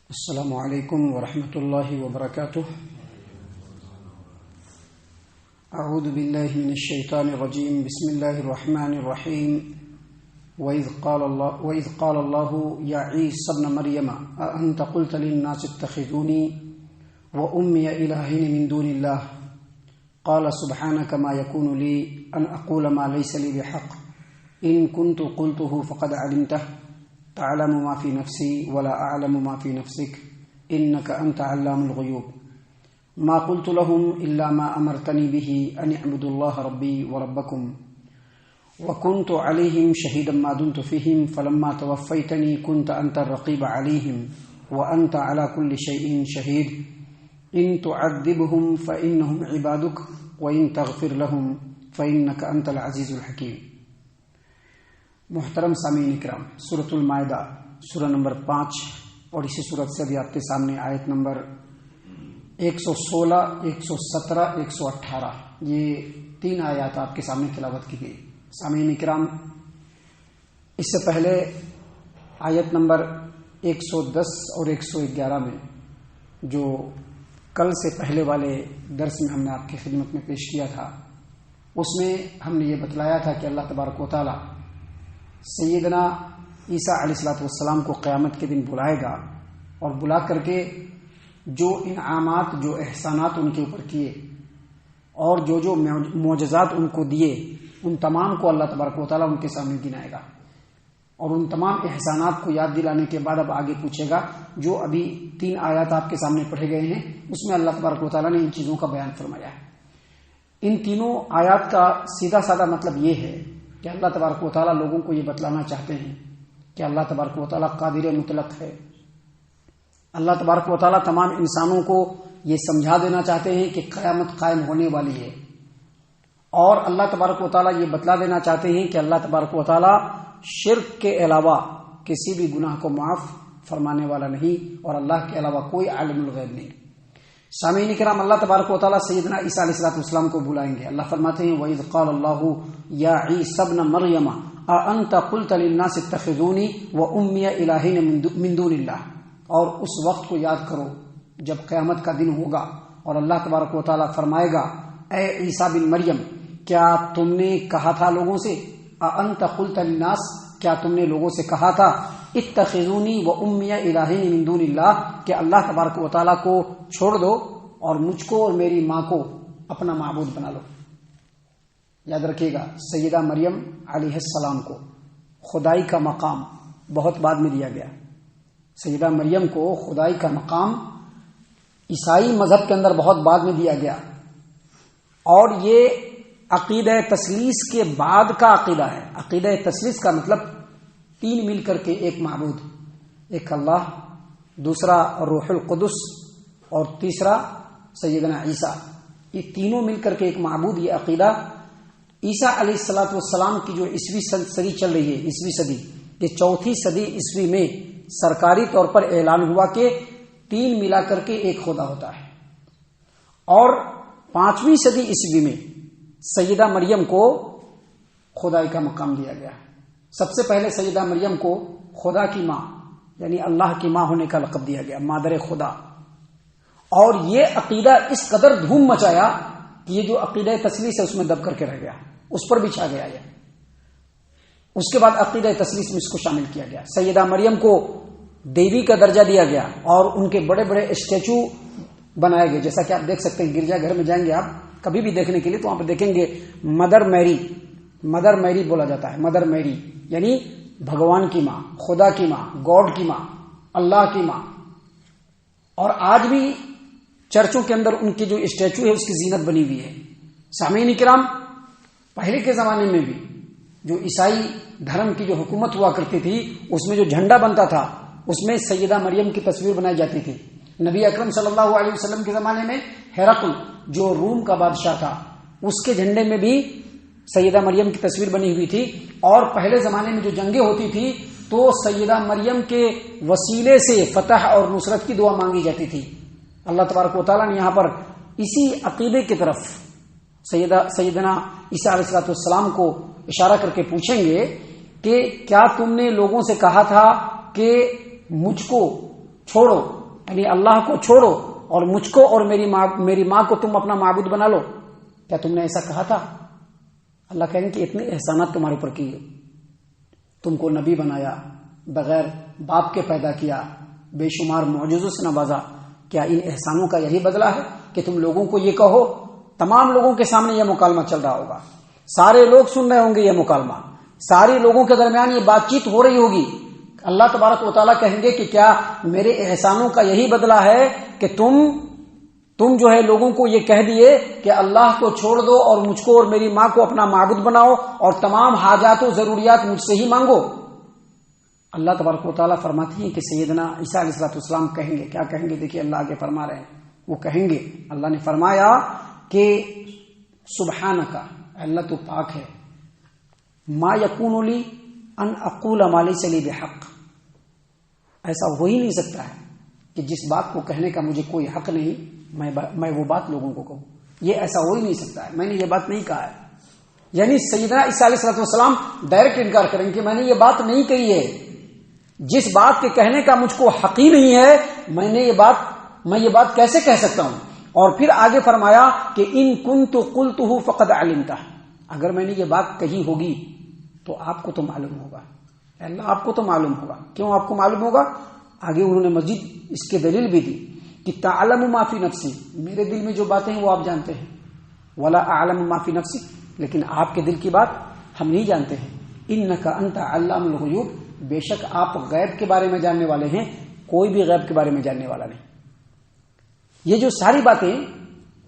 السلام علیکم ورحمۃ اللہ وبرکاتہ۔ اعوذ باللہ من الشیطان الرجیم، بسم اللہ الرحمن الرحیم۔ وَإِذْ قَالَ اللَّهُ يَا عِيسَى ابْنَ مَرْيَمَ أَأَنْتَ قُلْتَ لِلنَّاسِ اتَّخِذُونِي وَأُمِّيَ إِلَٰهَيْنِ مِن دُونِ اللَّهِ قَالَ سُبْحَانَكَ مَا يَكُونُ لِي أَنْ أَقُولَ مَا لَيْسَ لِي بِحَقٍّ إِن كُنتُ قُلْتُهُ فَقَدْ عَلِمْتَهُ تعلم ما في نفسي ولا أعلم ما في نفسك إنك أنت علام الغيوب ما قلت لهم إلا ما أمرتني به أن اعبدوا الله ربي وربكم وكنت عليهم شهيدا ما دمت فيهم فلما توفيتني كنت أنت الرقيب عليهم وأنت على كل شيء شهيد إن تعذبهم فإنهم عبادك وإن تغفر لهم فإنك أنت العزيز الحكيم۔ محترم سامعین اکرام، سورۃ المائدہ سورہ نمبر 5 اور اسی سورت سے ابھی آپ کے سامنے آیت نمبر 116، 117، 118 یہ 3 آیات آپ کے سامنے تلاوت کی گئی۔ سامعین اکرام، اس سے پہلے آیت نمبر 110 اور 111 میں جو کل سے پہلے والے درس میں ہم نے آپ کی خدمت میں پیش کیا تھا، اس میں ہم نے یہ بتلایا تھا کہ اللہ تبارک و تعالی سیدنا عیسیٰ علیہ الصلوۃ والسلام کو قیامت کے دن بلائے گا اور بلا کر کے جو انعامات، جو احسانات ان کے اوپر کیے اور جو معجزات ان کو دیے، ان تمام کو اللہ تبارک و تعالیٰ ان کے سامنے گنائے گا اور ان تمام احسانات کو یاد دلانے کے بعد اب آگے پوچھے گا۔ جو ابھی 3 آیات آپ کے سامنے پڑھے گئے ہیں اس میں اللہ تبارک و تعالیٰ نے ان چیزوں کا بیان فرمایا ہے۔ ان تینوں آیات کا سیدھا سادہ مطلب یہ ہے کہ اللہ تبارک و تعالیٰ لوگوں کو یہ بتلانا چاہتے ہیں کہ اللہ تبارک و تعالیٰ قادر مطلق ہے۔ اللہ تبارک و تعالیٰ تمام انسانوں کو یہ سمجھا دینا چاہتے ہیں کہ قیامت قائم ہونے والی ہے، اور اللہ تبارک و تعالیٰ یہ بتلا دینا چاہتے ہیں کہ اللہ تبارک و تعالیٰ شرک کے علاوہ کسی بھی گناہ کو معاف فرمانے والا نہیں، اور اللہ کے علاوہ کوئی عالم الغیب نہیں۔ سامعین کرام، اللہ تبارک و تعالیٰ سیدنا عیسیٰ علیہ الصلوۃ والسلام کو بلائیں گے۔ اللہ فرماتے ہیں وَإِذْ قَالَ اللَّهُ يَا عِيسَى ابْنَ مَرْيَمَ أَأَنْتَ قُلْتَ لِلنَّاسِ اتَّخِذُونِي وَأُمِّيَ إِلَٰهَيْنِ مِن دُونِ اللَّهِ، اور اس وقت کو یاد کرو جب قیامت کا دن ہوگا اور اللہ تبارک و تعالیٰ فرمائے گا اے عیسیٰ بن مریم، کیا تم نے کہا تھا لوگوں سے، أَأَنْتَ قُلْتَ لِلنَّاسِ، کیا تم نے لوگوں سے کہا تھا اتخذونی وأمی الہین من دون اللہ، کہ اللہ تبارک و تعالیٰ کو چھوڑ دو اور مجھ کو اور میری ماں کو اپنا معبود بنا لو۔ یاد رکھیے گا، سیدہ مریم علیہ السلام کو خدائی کا مقام بہت بعد میں دیا گیا۔ سیدہ مریم کو خدائی کا مقام عیسائی مذہب کے اندر بہت بعد میں دیا گیا، اور یہ عقیدہ تثلیث کے بعد کا عقیدہ ہے۔ عقیدہ تثلیث کا مطلب 3 مل کر کے ایک معبود، ایک اللہ، دوسرا روح القدس، اور تیسرا سیدنا عیسیٰ، یہ تینوں مل کر کے ایک معبود۔ یہ عقیدہ عیسیٰ علیہ الصلوۃ والسلام کی جو عیسوی صدی چل رہی ہے، عیسوی صدی، یہ 4 صدی عیسوی میں سرکاری طور پر اعلان ہوا کہ 3 ملا کر کے ایک خدا ہوتا ہے، اور 5ویں صدی عیسوی میں سیدہ مریم کو خدائی کا مقام دیا گیا۔ سب سے پہلے سیدہ مریم کو خدا کی ماں یعنی اللہ کی ماں ہونے کا لقب دیا گیا، مادر خدا، اور یہ عقیدہ اس قدر دھوم مچایا کہ یہ جو عقیدہ تثلیث ہے اس میں دب کر کے رہ گیا، اس پر بھی چھا گیا یہ۔ اس کے بعد عقیدہ تثلیث میں اس کو شامل کیا گیا۔ سیدہ مریم کو دیوی کا درجہ دیا گیا اور ان کے بڑے بڑے اسٹیچو بنائے گئے، جیسا کہ آپ دیکھ سکتے ہیں گرجا گھر میں جائیں گے آپ کبھی بھی دیکھنے کے لیے تو وہاں پہ دیکھیں گے مدر میری بولا جاتا ہے۔ مدر میری یعنی بھگوان کی ماں، خدا کی ماں، گاڈ کی ماں، اللہ کی ماں۔ اور آج بھی چرچوں کے اندر ان کی جو اسٹیچو ہے اس کی زینت بنی ہوئی ہے۔ سامعین کرام، پہلے کے زمانے میں بھی جو عیسائی دھرم کی جو حکومت ہوا کرتی تھی اس میں جو جھنڈا بنتا تھا اس میں سیدہ مریم کی تصویر بنائی جاتی تھی۔ نبی اکرم صلی اللہ علیہ وسلم کے زمانے میں ہرقل جو روم کا بادشاہ تھا اس کے جھنڈے میں بھی سیدہ مریم کی تصویر بنی ہوئی تھی، اور پہلے زمانے میں جو جنگیں ہوتی تھی تو سیدہ مریم کے وسیلے سے فتح اور نصرت کی دعا مانگی جاتی تھی۔ اللہ تبارک و تعالیٰ نے یہاں پر اسی عقیدے کی طرف سیدنا عیسیٰ علیہ الصلوۃ والسلام کو اشارہ کر کے پوچھیں گے کہ کیا تم نے لوگوں سے کہا تھا کہ مجھ کو چھوڑو یعنی اللہ کو چھوڑو اور مجھ کو اور میری ماں کو تم اپنا معبود بنا لو، کیا تم نے ایسا کہا تھا؟ اللہ کہیں گے کہ اتنے احسانات تمہارے اوپر کیے، تم کو نبی بنایا، بغیر باپ کے پیدا کیا، بے شمار معجزوں سے نوازا، کیا ان احسانوں کا یہی بدلہ ہے کہ تم لوگوں کو یہ کہو؟ تمام لوگوں کے سامنے یہ مکالمہ چل رہا ہوگا، سارے لوگ سن رہے ہوں گے یہ مکالمہ، سارے لوگوں کے درمیان یہ بات چیت ہو رہی ہوگی۔ اللہ تبارک و تعالیٰ کہیں گے کہ کیا میرے احسانوں کا یہی بدلہ ہے کہ تم جو ہے لوگوں کو یہ کہہ دیے کہ اللہ کو چھوڑ دو اور مجھ کو اور میری ماں کو اپنا معبود بناؤ اور تمام حاجات و ضروریات مجھ سے ہی مانگو۔ اللہ تبارک و تعالیٰ فرماتی ہیں کہ سیدنا عیسیٰ علیہ السلام کہیں گے، کیا کہیں گے؟ دیکھیے اللہ آگے فرما رہے ہیں، وہ کہیں گے، اللہ نے فرمایا کہ سبحانک، اللہ تو پاک ہے، ما یکون لی ان اقول ما لیس لی بحق، ایسا ہو ہی نہیں سکتا ہے کہ جس بات کو کہنے کا مجھے کوئی حق نہیں میں وہ بات لوگوں کو کہوں، یہ ایسا ہو ہی نہیں سکتا ہے، میں نے یہ بات نہیں کہا ہے۔ یعنی سیدنا عیسیٰ علیہ السلام ڈائریکٹ انکار کریں گے کہ میں نے یہ بات نہیں کہی ہے، جس بات کے کہنے کا مجھ کو حق ہی نہیں ہے میں یہ بات کیسے کہہ سکتا ہوں؟ اور پھر آگے فرمایا کہ ان کنت قلتہ فقد علمتہ، اگر میں نے یہ بات کہی ہوگی تو آپ کو تو معلوم ہوگا، اللہ آپ کو تو معلوم ہوگا۔ کیوں آپ کو معلوم ہوگا؟ آگے انہوں نے مزید اس کی دلیل بھی دی کہ تعلم ما فی نفسی، میرے دل میں جو باتیں ہیں وہ آپ جانتے ہیں، ولا اعلم ما فی نفسی، لیکن آپ کے دل کی بات ہم نہیں جانتے ہیں۔ انک انت علام الغیوب، بے شک آپ غیب کے بارے میں جاننے والے ہیں، کوئی بھی غیب کے بارے میں جاننے والا نہیں۔ یہ جو ساری باتیں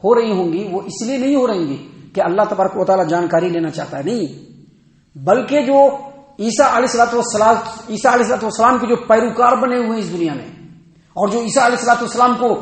ہو رہی ہوں گی وہ اس لیے نہیں ہو رہی گی کہ اللہ تبارک و تعالیٰ جانکاری لینا چاہتا ہے، نہیں، بلکہ جو عیسیٰ علیہ السلام کے جو پیروکار بنے ہوئے ہیں اس دنیا میں، اور جو عیسیٰ علیہ السلام کو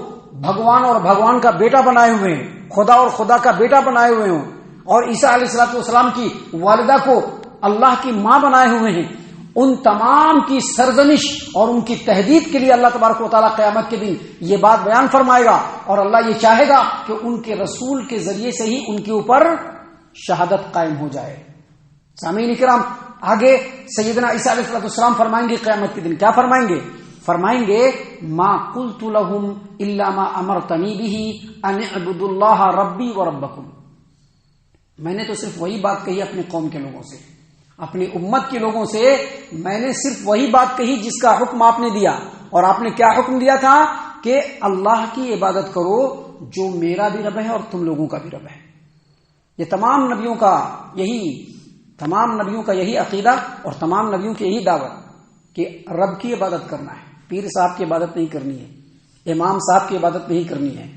بھگوان اور بھگوان کا بیٹا بنائے ہوئے ہیں، خدا اور خدا کا بیٹا بنائے ہوئے ہیں، اور عیسیٰ علیہ السلام کی والدہ کو اللہ کی ماں بنائے ہوئے ہیں، ان تمام کی سرزنش اور ان کی تہدید کے لیے اللہ تبارک و تعالیٰ قیامت کے دن یہ بات بیان فرمائے گا، اور اللہ یہ چاہے گا کہ ان کے رسول کے ذریعے سے ہی ان کے اوپر شہادت قائم ہو جائے۔ سامعین کرام، آگے سیدنا عیسیٰ علیہ السلام فرمائیں گے قیامت کے دن، کیا فرمائیں گے؟ فرمائیں گے ما قلت لهم الا ما امرتنی به ان اعبدوا اللہ ربی وربکم، میں نے تو صرف وہی بات کہی اپنی قوم کے لوگوں سے، اپنی امت کے لوگوں سے میں نے صرف وہی بات کہی جس کا حکم آپ نے دیا، اور آپ نے کیا حکم دیا تھا؟ کہ اللہ کی عبادت کرو جو میرا بھی رب ہے اور تم لوگوں کا بھی رب ہے۔ یہ تمام نبیوں کا یہی عقیدہ اور تمام نبیوں کی یہی دعوت کہ رب کی عبادت کرنا ہے، پیر صاحب کی عبادت نہیں کرنی ہے، امام صاحب کی عبادت نہیں کرنی ہے،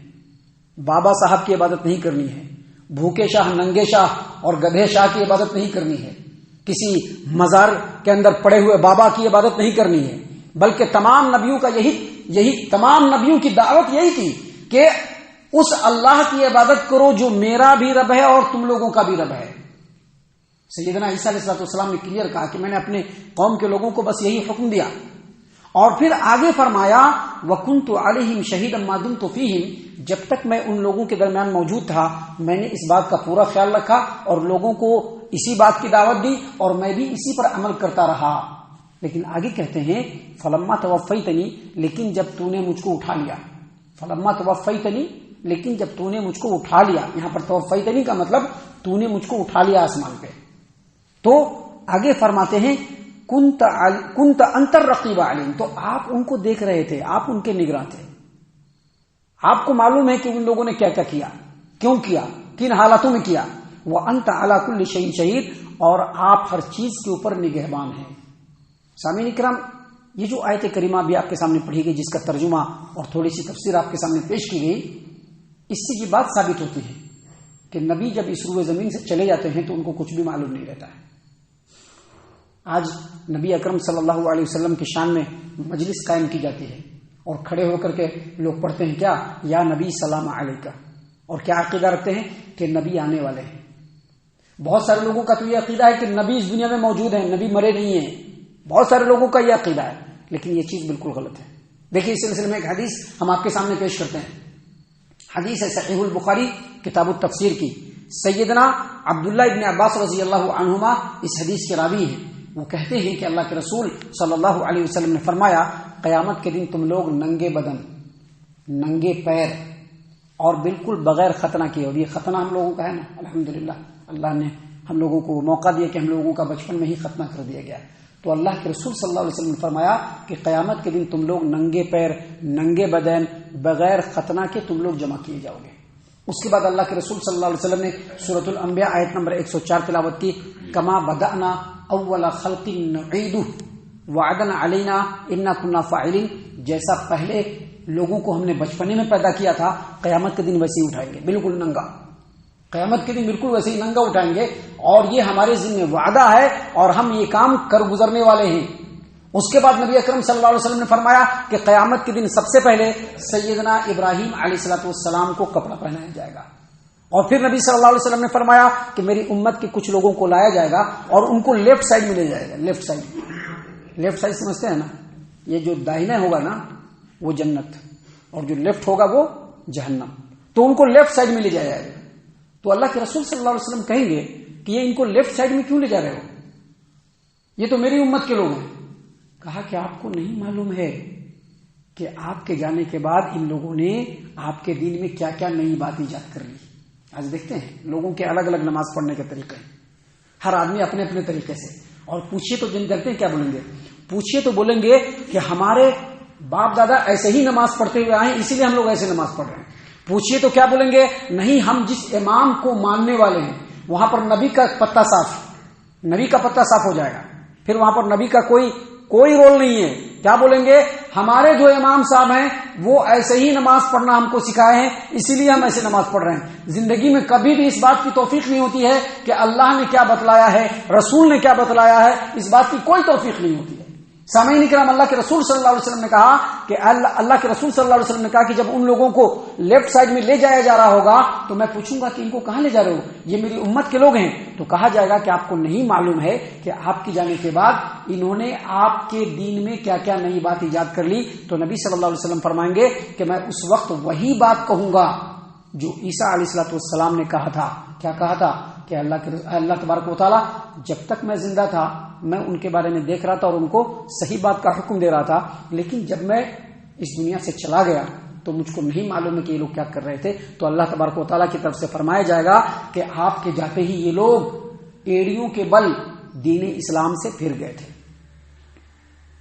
بابا صاحب کی عبادت نہیں کرنی ہے، بھوکے شاہ، ننگے شاہ اور گدھے شاہ کی عبادت نہیں کرنی ہے، کسی مزار کے اندر پڑے ہوئے بابا کی عبادت نہیں کرنی ہے، بلکہ تمام نبیوں کا تمام نبیوں کی دعوت یہی تھی کہ اس اللہ کی عبادت کرو جو میرا بھی رب ہے اور تم لوگوں کا بھی رب ہے۔ سیدنا عیسیٰ علیہ السلام نے کلیئر کہا کہ میں نے اپنے قوم کے لوگوں کو بس یہی حکم دیا، اور پھر آگے فرمایا وَكُنْتُ عَلَيْهِمْ شَهِيدًا مَا دُمْتُ فِيهِمْ، جب تک میں ان لوگوں کے درمیان موجود تھا میں نے اس بات کا پورا خیال رکھا اور لوگوں کو اسی بات کی دعوت دی اور میں بھی اسی پر عمل کرتا رہا۔ لیکن آگے کہتے ہیں فَلَمَّا تَوَفَّيْتَنِي، لیکن جب تو نے مجھ کو اٹھا لیا، فَلَمَّا تَوَفَّيْتَنِي، لیکن جب تو نے مجھ کو اٹھا لیا، یہاں پر توفیتنی کا مطلب تو نے مجھ کو اٹھا لیا آسمان پہ، تو آگے فرماتے ہیں کنت انت الرقیب علیم، تو آپ ان کو دیکھ رہے تھے، آپ ان کے نگراں تھے، آپ کو معلوم ہے کہ ان لوگوں نے کیا کیا کیا، کیوں کیا، کن حالاتوں میں کیا۔ وانت علی کل شیء شہید، اور آپ ہر چیز کے اوپر نگہبان ہیں۔ سامعین کرام، یہ جو آیت کریمہ بھی آپ کے سامنے پڑھی گئی، جس کا ترجمہ اور تھوڑی سی تفسیر آپ کے سامنے پیش کی گئی، اس سے یہ بات ثابت ہوتی ہے کہ نبی جب اس روئے زمین سے چلے جاتے ہیں تو ان کو کچھ بھی معلوم نہیں رہتا ہے۔ آج نبی اکرم صلی اللہ علیہ وسلم کی شان میں مجلس قائم کی جاتی ہے اور کھڑے ہو کر کے لوگ پڑھتے ہیں کیا، یا نبی سلام علیکہ، اور کیا عقیدہ رکھتے ہیں کہ نبی آنے والے ہیں۔ بہت سارے لوگوں کا تو یہ عقیدہ ہے کہ نبی اس دنیا میں موجود ہیں، نبی مرے نہیں ہیں، بہت سارے لوگوں کا یہ عقیدہ ہے، لیکن یہ چیز بالکل غلط ہے۔ دیکھیے اس سلسلے میں ایک حدیث ہم آپ کے سامنے پیش کرتے ہیں، حدیث ہے صحیح البخاری کتاب التفسیر کی، سیدنا عبداللہ ابن عباس رضی اللہ عنہما اس حدیث کے راوی ہیں۔ وہ کہتے ہیں کہ اللہ کے رسول صلی اللہ علیہ وسلم نے فرمایا، قیامت کے دن تم لوگ ننگے بدن ننگے پیر اور بالکل بغیر ختنہ کیے. اور یہ ختنہ ہم لوگوں کا ہے نا, الحمدللہ اللہ نے ہم لوگوں کو موقع دیا کہ ہم لوگوں کا بچپن میں ہی ختنہ کر دیا گیا. تو اللہ کے رسول صلی اللہ علیہ وسلم نے فرمایا کہ قیامت کے دن تم لوگ ننگے پیر, ننگے بدن, بغیر ختنہ کے تم لوگ جمع کیے جاؤ گے. اس کے بعد اللہ کے رسول صلی اللہ علیہ وسلم نے سورۃ الانبیاء آیت نمبر 104 تلاوت کی. کما بدأنا اول خلق نعیدہ وعدا علینا انا کنا فاعلین. جیسا پہلے لوگوں کو ہم نے بچپنے میں پیدا کیا تھا, قیامت کے دن ویسے ہی اٹھائیں گے, بالکل ننگا. قیامت کے دن بالکل ویسے ہی ننگا اٹھائیں گے, اور یہ ہمارے ذمہ وعدہ ہے اور ہم یہ کام کر گزرنے والے ہیں. اس کے بعد نبی اکرم صلی اللہ علیہ وسلم نے فرمایا کہ قیامت کے دن سب سے پہلے سیدنا ابراہیم علیہ الصلوۃ والسلام کو کپڑا پہنایا جائے گا. اور پھر نبی صلی اللہ علیہ وسلم نے فرمایا کہ میری امت کے کچھ لوگوں کو لایا جائے گا اور ان کو لیفٹ سائڈ میں لے جائے گا. لیفٹ سائڈ, لیفٹ سائڈ سمجھتے ہیں نا, یہ جو داہنا ہوگا نا وہ جنت, اور جو لیفٹ ہوگا وہ جہنم. تو ان کو لیفٹ سائڈ میں لے جایا جائے گا. تو اللہ کے رسول صلی اللہ علیہ وسلم کہیں گے کہ یہ ان کو لیفٹ سائڈ میں کیوں لے جا رہے ہو, یہ تو میری امت کے لوگ ہیں. کہا کہ آپ کو نہیں معلوم ہے کہ آپ کے جانے کے بعد ان لوگوں نے آپ کے دین میں کیا کیا نئی بات ایجاد کر لی. آج دیکھتے ہیں لوگوں کے الگ الگ نماز پڑھنے کے طریقے, ہر آدمی اپنے اپنے طریقے سے. اور پوچھیے تو جن کرتے ہیں کیا بولیں گے, پوچھیے تو بولیں گے کہ ہمارے باپ دادا ایسے ہی نماز پڑھتے ہوئے آئے ہیں, اسی لیے ہم لوگ ایسے نماز پڑھ رہے ہیں. پوچھیے تو کیا بولیں گے, نہیں ہم جس امام کو ماننے والے ہیں وہاں پر نبی کا پتہ صاف, نبی کا پتہ صاف ہو جائے گا, پھر وہاں پر نبی کا کوئی رول نہیں ہے. کیا بولیں گے, ہمارے جو امام صاحب ہیں وہ ایسے ہی نماز پڑھنا ہم کو سکھائے ہیں, اسی لیے ہم ایسے نماز پڑھ رہے ہیں. زندگی میں کبھی بھی اس بات کی توفیق نہیں ہوتی ہے کہ اللہ نے کیا بتلایا ہے, رسول نے کیا بتلایا ہے, اس بات کی کوئی توفیق نہیں ہوتی ہے. سامعین کرام, اللہ کے رسول صلی اللہ علیہ وسلم نے کہا کہ اللہ کے رسول صلی اللہ علیہ وسلم نے کہا کہ جب ان لوگوں کو لیفٹ سائڈ میں لے جایا جا رہا ہوگا تو میں پوچھوں گا کہ ان کو کہاں لے جا رہے ہو, یہ میری امت کے لوگ ہیں. تو کہا جائے گا کہ آپ کو نہیں معلوم ہے کہ آپ کی جانے کے بعد انہوں نے آپ کے دین میں کیا کیا نئی بات ایجاد کر لی. تو نبی صلی اللہ علیہ وسلم فرمائیں گے کہ میں اس وقت وہی بات کہوں گا جو عیسیٰ علیہ الصلوۃ والسلام نے کہا تھا. کیا کہا تھا کہ اللہ تبارک و تعالیٰ جب تک میں زندہ تھا میں ان کے بارے میں دیکھ رہا تھا اور ان کو صحیح بات کا حکم دے رہا تھا, لیکن جب میں اس دنیا سے چلا گیا تو مجھ کو نہیں معلوم ہے کہ یہ لوگ کیا کر رہے تھے. تو اللہ تبارک و تعالیٰ کی طرف سے فرمایا جائے گا کہ آپ کے جاتے ہی یہ لوگ ایڑیوں کے بل دین اسلام سے پھر گئے تھے.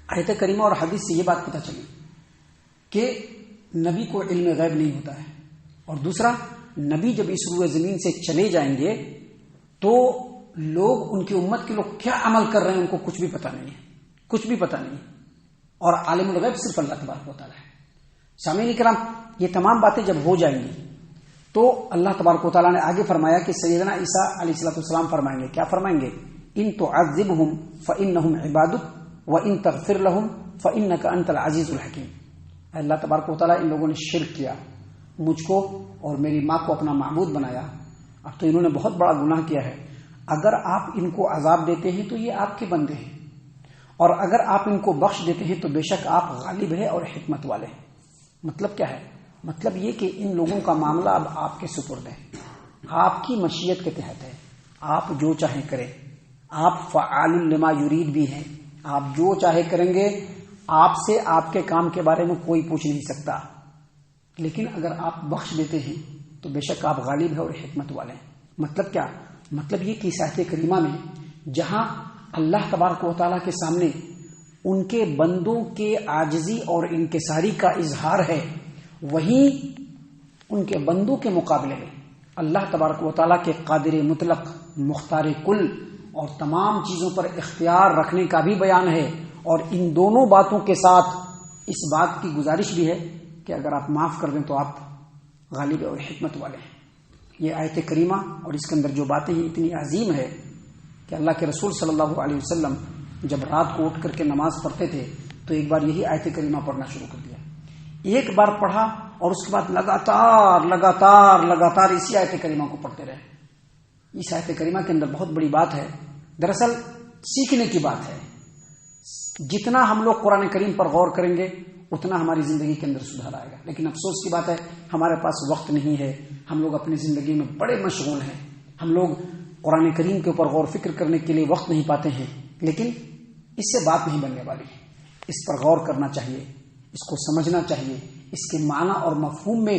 آیت کریمہ اور حدیث سے یہ بات پتہ چلی کہ نبی کو علم غیب نہیں ہوتا ہے, اور دوسرا نبی جب اس روئے زمین سے چلے جائیں گے تو لوگ, ان کی امت کے لوگ کیا عمل کر رہے ہیں ان کو کچھ بھی پتہ نہیں ہے, کچھ بھی پتہ نہیں. اور عالم الغیب صرف اللہ تبارک و تعالیٰ ہے. سامعین کرام, یہ تمام باتیں جب ہو جائیں گی تو اللہ تبارک و تعالیٰ نے آگے فرمایا کہ سیدنا عیسیٰ علیہ الصلوۃ والسلام فرمائیں گے, کیا فرمائیں گے, ان تعذبہم فانہم عبادک وان تغفر لہم فانک انت العزیز الحکیم. اللہ تبارک و تعالیٰ, ان لوگوں نے شرک کیا, مجھ کو اور میری ماں کو اپنا معبود بنایا, اب تو انہوں نے بہت بڑا گناہ کیا ہے. اگر آپ ان کو عذاب دیتے ہیں تو یہ آپ کے بندے ہیں, اور اگر آپ ان کو بخش دیتے ہیں تو بے شک آپ غالب ہیں اور حکمت والے ہیں. مطلب کیا ہے, مطلب یہ کہ ان لوگوں کا معاملہ اب آپ کے سپرد ہے, آپ کی مشیت کے تحت ہے, آپ جو چاہیں کریں. آپ فعال لما یرید بھی ہیں, آپ جو چاہے کریں گے, آپ سے آپ کے کام کے بارے میں کوئی پوچھ نہیں سکتا. لیکن اگر آپ بخش دیتے ہیں تو بے شک آپ غالب ہیں اور حکمت والے ہیں. مطلب کیا, مطلب یہ کہ اس آیت کریمہ میں جہاں اللہ تبارک و تعالیٰ کے سامنے ان کے بندوں کے عاجزی اور انکساری کا اظہار ہے, وہیں ان کے بندوں کے مقابلے میں اللہ تبارک و تعالیٰ کے قادر مطلق, مختار کل اور تمام چیزوں پر اختیار رکھنے کا بھی بیان ہے. اور ان دونوں باتوں کے ساتھ اس بات کی گزارش بھی ہے کہ اگر آپ معاف کر دیں تو آپ غالب اور حکمت والے ہیں. یہ آیت کریمہ اور اس کے اندر جو باتیں ہیں اتنی عظیم ہے کہ اللہ کے رسول صلی اللہ علیہ وسلم جب رات کو اٹھ کر کے نماز پڑھتے تھے تو ایک بار یہی آیت کریمہ پڑھنا شروع کر دیا. ایک بار پڑھا اور اس کے بعد لگاتار اسی آیت کریمہ کو پڑھتے رہے. اس آیت کریمہ کے اندر بہت بڑی بات ہے, دراصل سیکھنے کی بات ہے. جتنا ہم لوگ قرآن کریم پر غور کریں گے اتنا ہماری زندگی کے اندر سدھار آئے گا. لیکن افسوس کی بات ہے ہمارے پاس وقت نہیں ہے, ہم لوگ اپنی زندگی میں بڑے مشغول ہیں, ہم لوگ قرآن کریم کے اوپر غور فکر کرنے کے لیے وقت نہیں پاتے ہیں. لیکن اس سے بات نہیں بننے والی, اس پر غور کرنا چاہیے, اس کو سمجھنا چاہیے, اس کے معنی اور مفہوم میں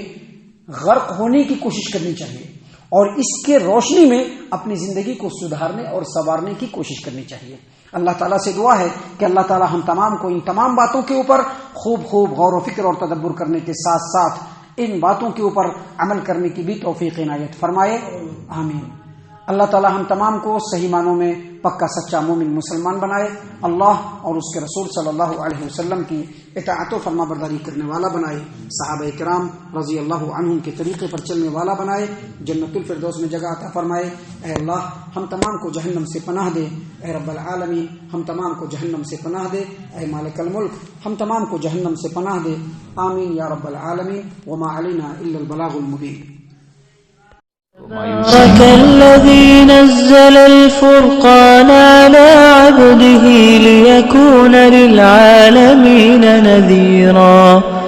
غرق ہونے کی کوشش کرنی چاہیے اور اس کے روشنی میں اپنی زندگی کو سدھارنے اور سنوارنے کی کوشش کرنی چاہیے. اللہ تعالیٰ سے دعا ہے کہ اللہ تعالیٰ ہم تمام کو ان تمام باتوں کے اوپر خوب غور و فکر اور تدبر کرنے کے ساتھ ساتھ ان باتوں کے اوپر عمل کرنے کی بھی توفیق عنایت فرمائے. آمین. اللہ تعالیٰ ہم تمام کو صحیح معنوں میں پکا سچا مومن مسلمان بنائے. اللہ اور اس کے رسول صلی اللہ علیہ وسلم کی اطاعت و فرما برداری کرنے والا بنائے. صحابہ کرام رضی اللہ عنہم کے طریقے پر چلنے والا بنائے. جنت الفردوس میں جگہ عطا فرمائے. اے اللہ ہم تمام کو جہنم سے پناہ دے. اے رب العالمین ہم تمام کو جہنم سے پناہ دے. اے مالک الملک ہم تمام کو جہنم سے پناہ دے. آمین یا رب العالمین. وما علینا الا البلاغ المبین. الذي نزل الفرقان على عبده ليكون للعالمين نذيرا